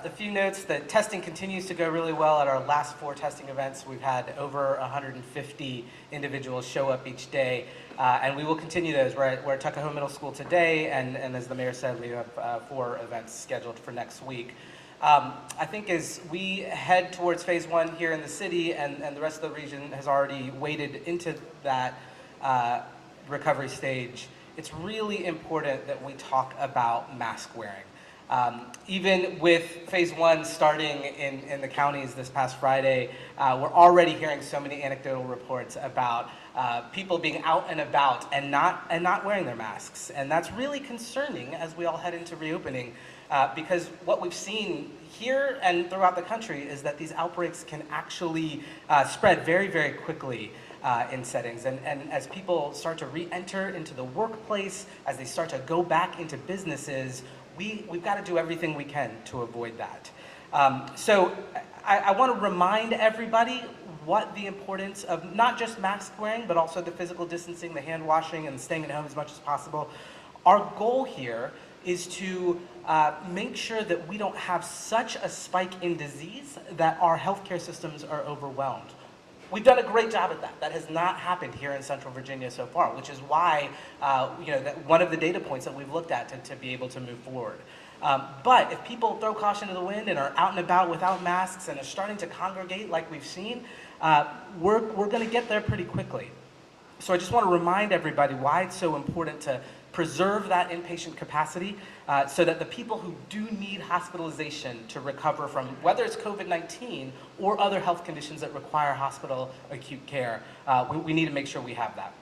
a few notes. The testing continues to go really well. At our last 4 testing events, we've had over 150 individuals show up each day, and we will continue those. We're at Tuckahoe Middle School today, and as the mayor said, we have 4 events scheduled for next week. I think as we head towards phase 1 here in the city, and the rest of the region has already waded into that recovery stage, it's really important that we talk about mask wearing. Even with phase 1 starting in the counties this past Friday, we're already hearing so many anecdotal reports about people being out and about and not wearing their masks. And that's really concerning as we all head into reopening, because what we've seen here and throughout the country is that these outbreaks can actually spread very, very quickly in settings. And as people start to re-enter into the workplace, as they start to go back into businesses, we've got to do everything we can to avoid that. So I want to remind everybody what the importance of not just mask wearing, but also the physical distancing, the hand washing, and staying at home as much as possible. Our goal here is to make sure that we don't have such a spike in disease that our healthcare systems are overwhelmed. We've done a great job at that. That has not happened here in Central Virginia so far, which is why, that one of the data points that we've looked at to be able to move forward. But if people throw caution to the wind and are out and about without masks and are starting to congregate like we've seen, we're going to get there pretty quickly. So I just want to remind everybody why it's so important to preserve that inpatient capacity so that the people who do need hospitalization to recover from, whether it's COVID-19 or other health conditions that require hospital acute care, we need to make sure we have that.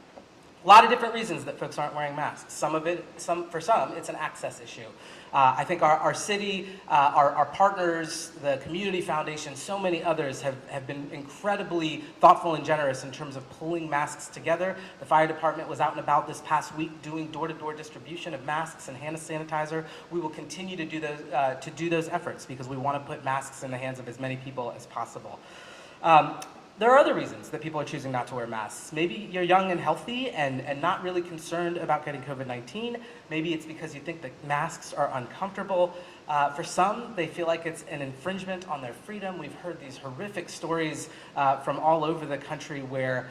A lot of different reasons that folks aren't wearing masks. For some, it's an access issue. I think our city, our partners, the community foundation, so many others have been incredibly thoughtful and generous in terms of pulling masks together. The fire department was out and about this past week doing door-to-door distribution of masks and hand sanitizer. We will continue to do those efforts because we want to put masks in the hands of as many people as possible. There are other reasons that people are choosing not to wear masks. Maybe you're young and healthy and not really concerned about getting COVID-19. Maybe it's because you think that masks are uncomfortable. For some, they feel like it's an infringement on their freedom. We've heard these horrific stories from all over the country where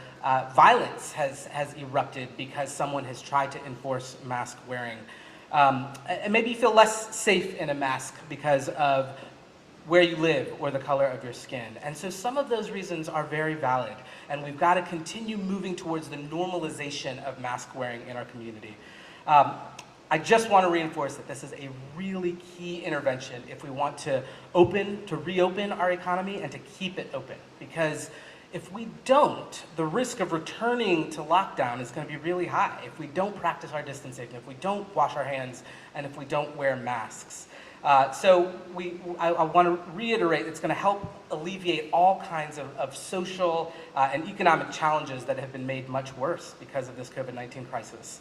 violence has erupted because someone has tried to enforce mask wearing. And maybe you feel less safe in a mask because of where you live or the color of your skin. And so some of those reasons are very valid, and we've got to continue moving towards the normalization of mask wearing in our community. I just want to reinforce that this is a really key intervention if we want to reopen our economy and to keep it open. Because if we don't, the risk of returning to lockdown is going to be really high if we don't practice our distancing, if we don't wash our hands, and if we don't wear masks. So I want to reiterate, it's going to help alleviate all kinds of social and economic challenges that have been made much worse because of this COVID-19 crisis.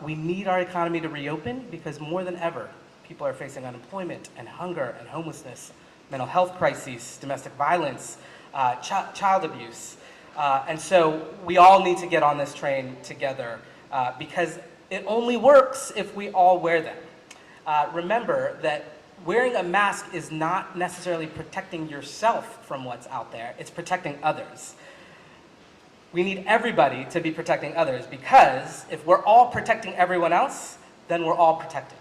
We need our economy to reopen because more than ever, people are facing unemployment and hunger and homelessness, mental health crises, domestic violence, child abuse. And so we all need to get on this train together because it only works if we all wear them. Remember that wearing a mask is not necessarily protecting yourself from what's out there, it's protecting others. We need everybody to be protecting others because if we're all protecting everyone else, then we're all protected.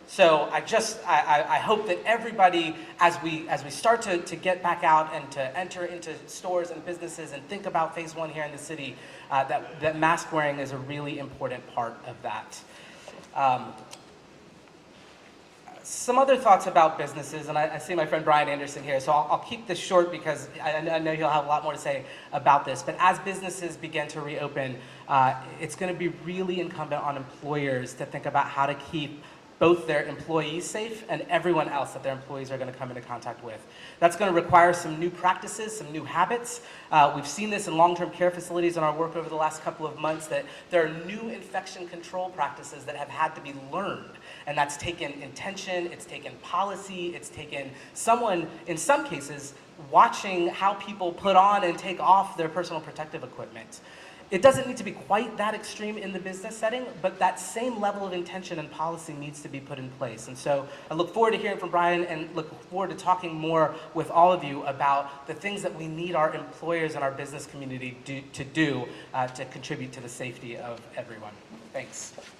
So I hope that everybody, as we start to get back out and to enter into stores and businesses and think about phase 1 here in the city, that mask wearing is a really important part of that. Some other thoughts about businesses, and I see my friend Brian Anderson here, so I'll keep this short because I know he'll have a lot more to say about this. But as businesses begin to reopen, it's going to be really incumbent on employers to think about how to keep both their employees safe and everyone else that their employees are going to come into contact with. That's going to require some new practices, some new habits. We've seen this in long-term care facilities in our work over the last couple of months, that there are new infection control practices that have had to be learned. And that's taken intention, it's taken policy, it's taken someone, in some cases, watching how people put on and take off their personal protective equipment. It doesn't need to be quite that extreme in the business setting, but that same level of intention and policy needs to be put in place. And so I look forward to hearing from Brian and look forward to talking more with all of you about the things that we need our employers and our business community to do to contribute to the safety of everyone. Thanks.